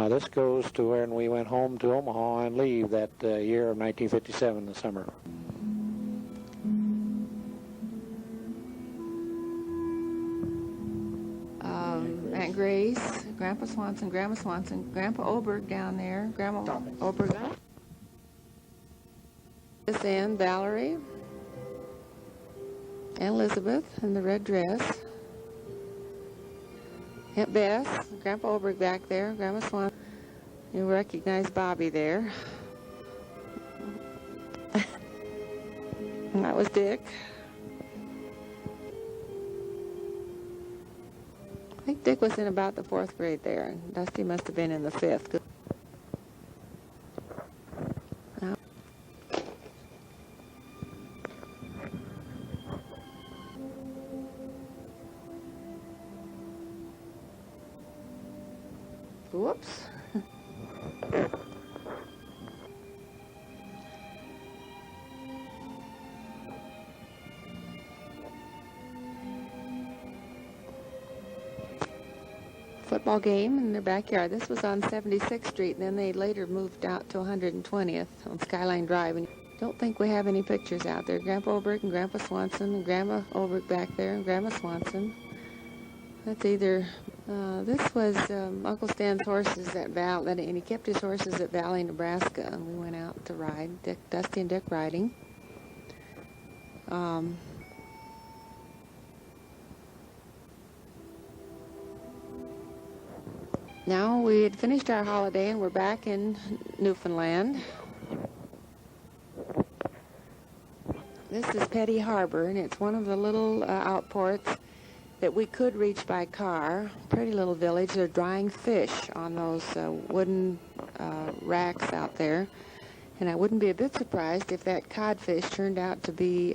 This goes to when we went home to Omaha and leave that year of 1957, the summer. Aunt Grace, Grandpa Swanson, Grandma Swanson, Grandpa Oberg down there, Grandma Oberg. This and Valerie and Elizabeth in the red dress. Aunt Bess, Grandpa Oberg back there, Grandma Swanson. You recognize Bobby there. And that was Dick. I think Dick was in about the 4th grade there, and Dusty must have been in the 5th. Whoops. Football game in their backyard. This was on 76th Street, and then they later moved out to 120th on Skyline Drive. And don't think we have any pictures out there. Grandpa Oberg and Grandpa Swanson, and Grandma Oberg back there, and Grandma Swanson. That's either, this was Uncle Stan's horses at and he kept his horses at Valley, Nebraska, and we went out to ride, Dusty and Dick riding. Now we had finished our holiday and we're back in Newfoundland. This is Petty Harbor, and it's one of the little outports that we could reach by car. Pretty little village. They're drying fish on those wooden racks out there. And I wouldn't be a bit surprised if that codfish turned out to be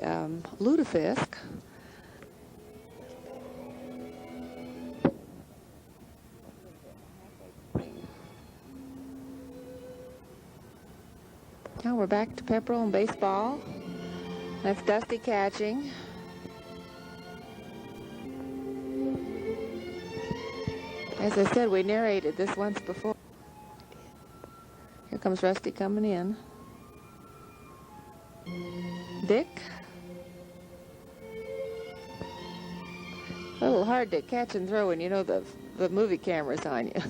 lutefisk. Now we're back to Pepperell and baseball. That's Dusty catching. As I said, we narrated this once before. Here comes Rusty coming in. Dick. A little hard to catch and throw when you know the movie camera's on you.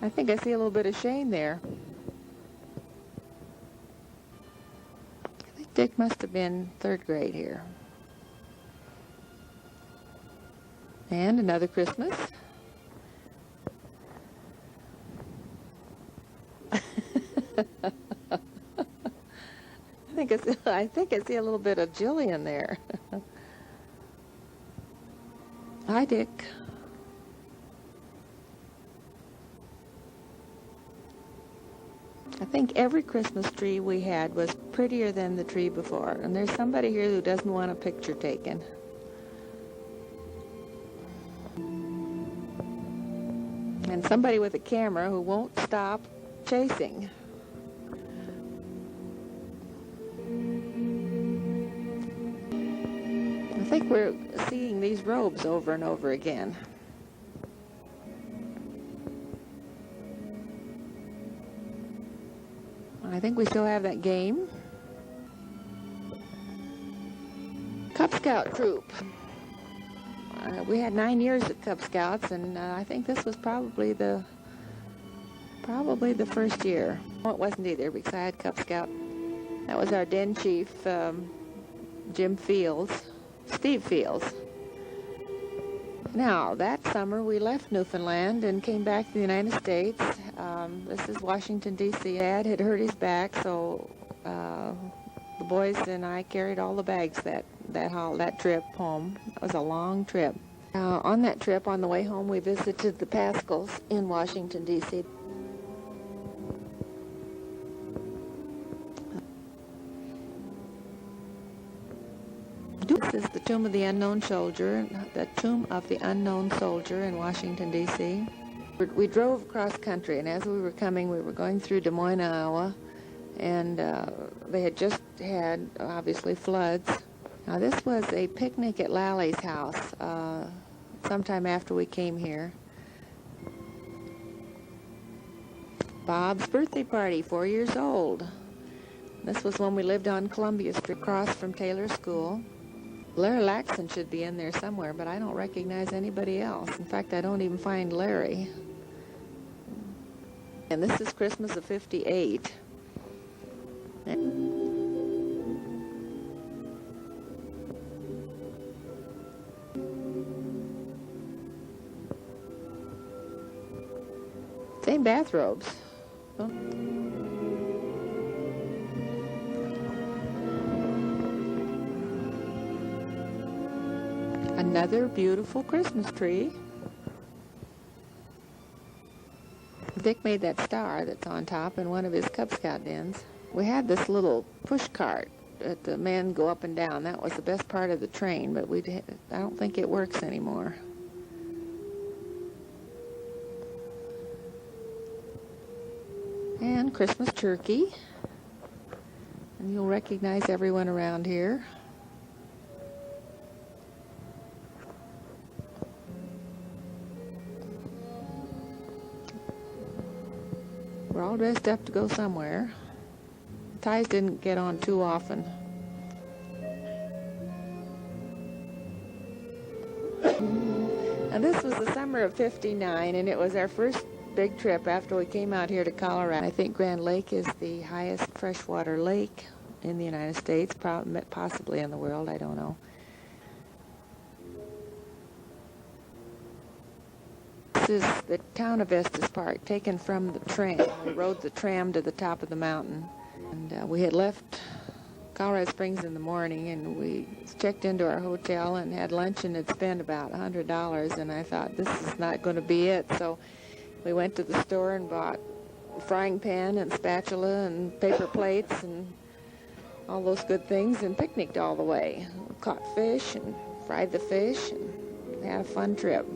I think I see a little bit of Shane there. Dick must have been 3rd grade here. And another Christmas. I think I see a little bit of Jillian there. Hi, Dick. I think every Christmas tree we had was prettier than the tree before. And there's somebody here who doesn't want a picture taken. And somebody with a camera who won't stop chasing. I think we're seeing these robes over and over again. I think we still have that game. Cub Scout troop. We had 9 years at Cub Scouts, and I think this was probably the first year. Well, it wasn't either, because I had Cub Scout. That was our den chief, Steve Fields. Now, that summer we left Newfoundland and came back to the United States. This is Washington, D.C. Dad had hurt his back, so the boys and I carried all the bags that trip home. It was a long trip. On that trip, on the way home, we visited the Pascals in Washington, D.C. This is the Tomb of the Unknown Soldier, in Washington, D.C. We drove across country, and as we were coming, we were going through Des Moines, Iowa, and they had just had, obviously, floods. Now, this was a picnic at Lally's house sometime after we came here. Bob's birthday party, 4 years old. This was when we lived on Columbia Street, across from Taylor School. Larry Laxton should be in there somewhere, but I don't recognize anybody else. In fact, I don't even find Larry. And this is Christmas of '58. Same bathrobes. Oh. Another beautiful Christmas tree. Dick made that star that's on top in one of his Cub Scout dens. We had this little push cart that the men go up and down. That was the best part of the train, but I don't think it works anymore. And Christmas turkey. And you'll recognize everyone around here. We're all dressed up to go somewhere. Ties didn't get on too often. And this was the summer of '59, and it was our first big trip after we came out here to Colorado. I think Grand Lake is the highest freshwater lake in the United States, possibly in the world, I don't know. This is the town of Estes Park, taken from the tram. We rode the tram to the top of the mountain. And we had left Colorado Springs in the morning, and we checked into our hotel and had lunch and had spent about $100, and I thought, this is not going to be it. So we went to the store and bought a frying pan and spatula and paper plates and all those good things and picnicked all the way. We caught fish and fried the fish and had a fun trip.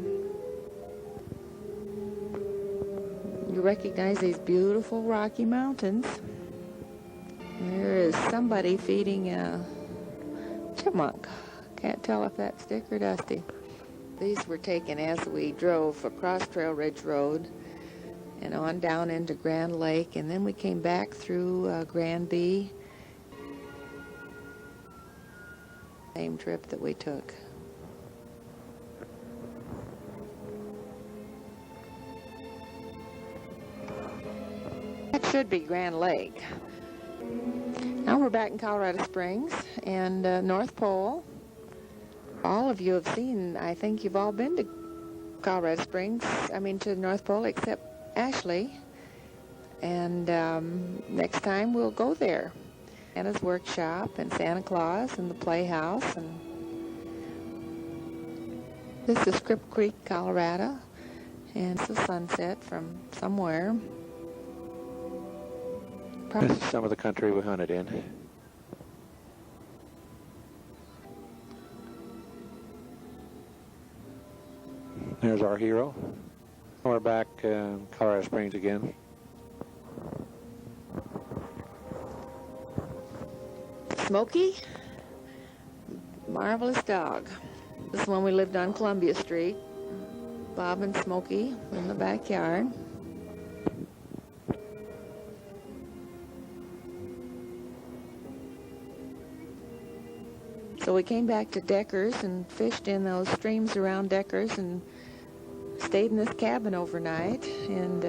You recognize these beautiful Rocky Mountains. There is somebody feeding a chipmunk. Can't tell if that's Dick or Dusty. These were taken as we drove across Trail Ridge Road and on down into Grand Lake, and then we came back through Granby. Same trip that we took. That should be Grand Lake. Now we're back in Colorado Springs and North Pole. All of you have seen, I think you've all been to Colorado Springs, to the North Pole except Ashley. And next time we'll go there. Santa's workshop and Santa Claus and the Playhouse. And this is Script Creek, Colorado. And it's a sunset from somewhere. This is some of the country we hunted in. There's our hero. We're back in Colorado Springs again. Smokey, marvelous dog. This is when we lived on Columbia Street. Bob and Smokey in the backyard. So we came back to Deckers and fished in those streams around Deckers and stayed in this cabin overnight and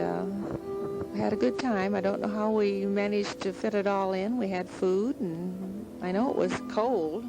had a good time. I don't know how we managed to fit it all in. We had food, and I know it was cold.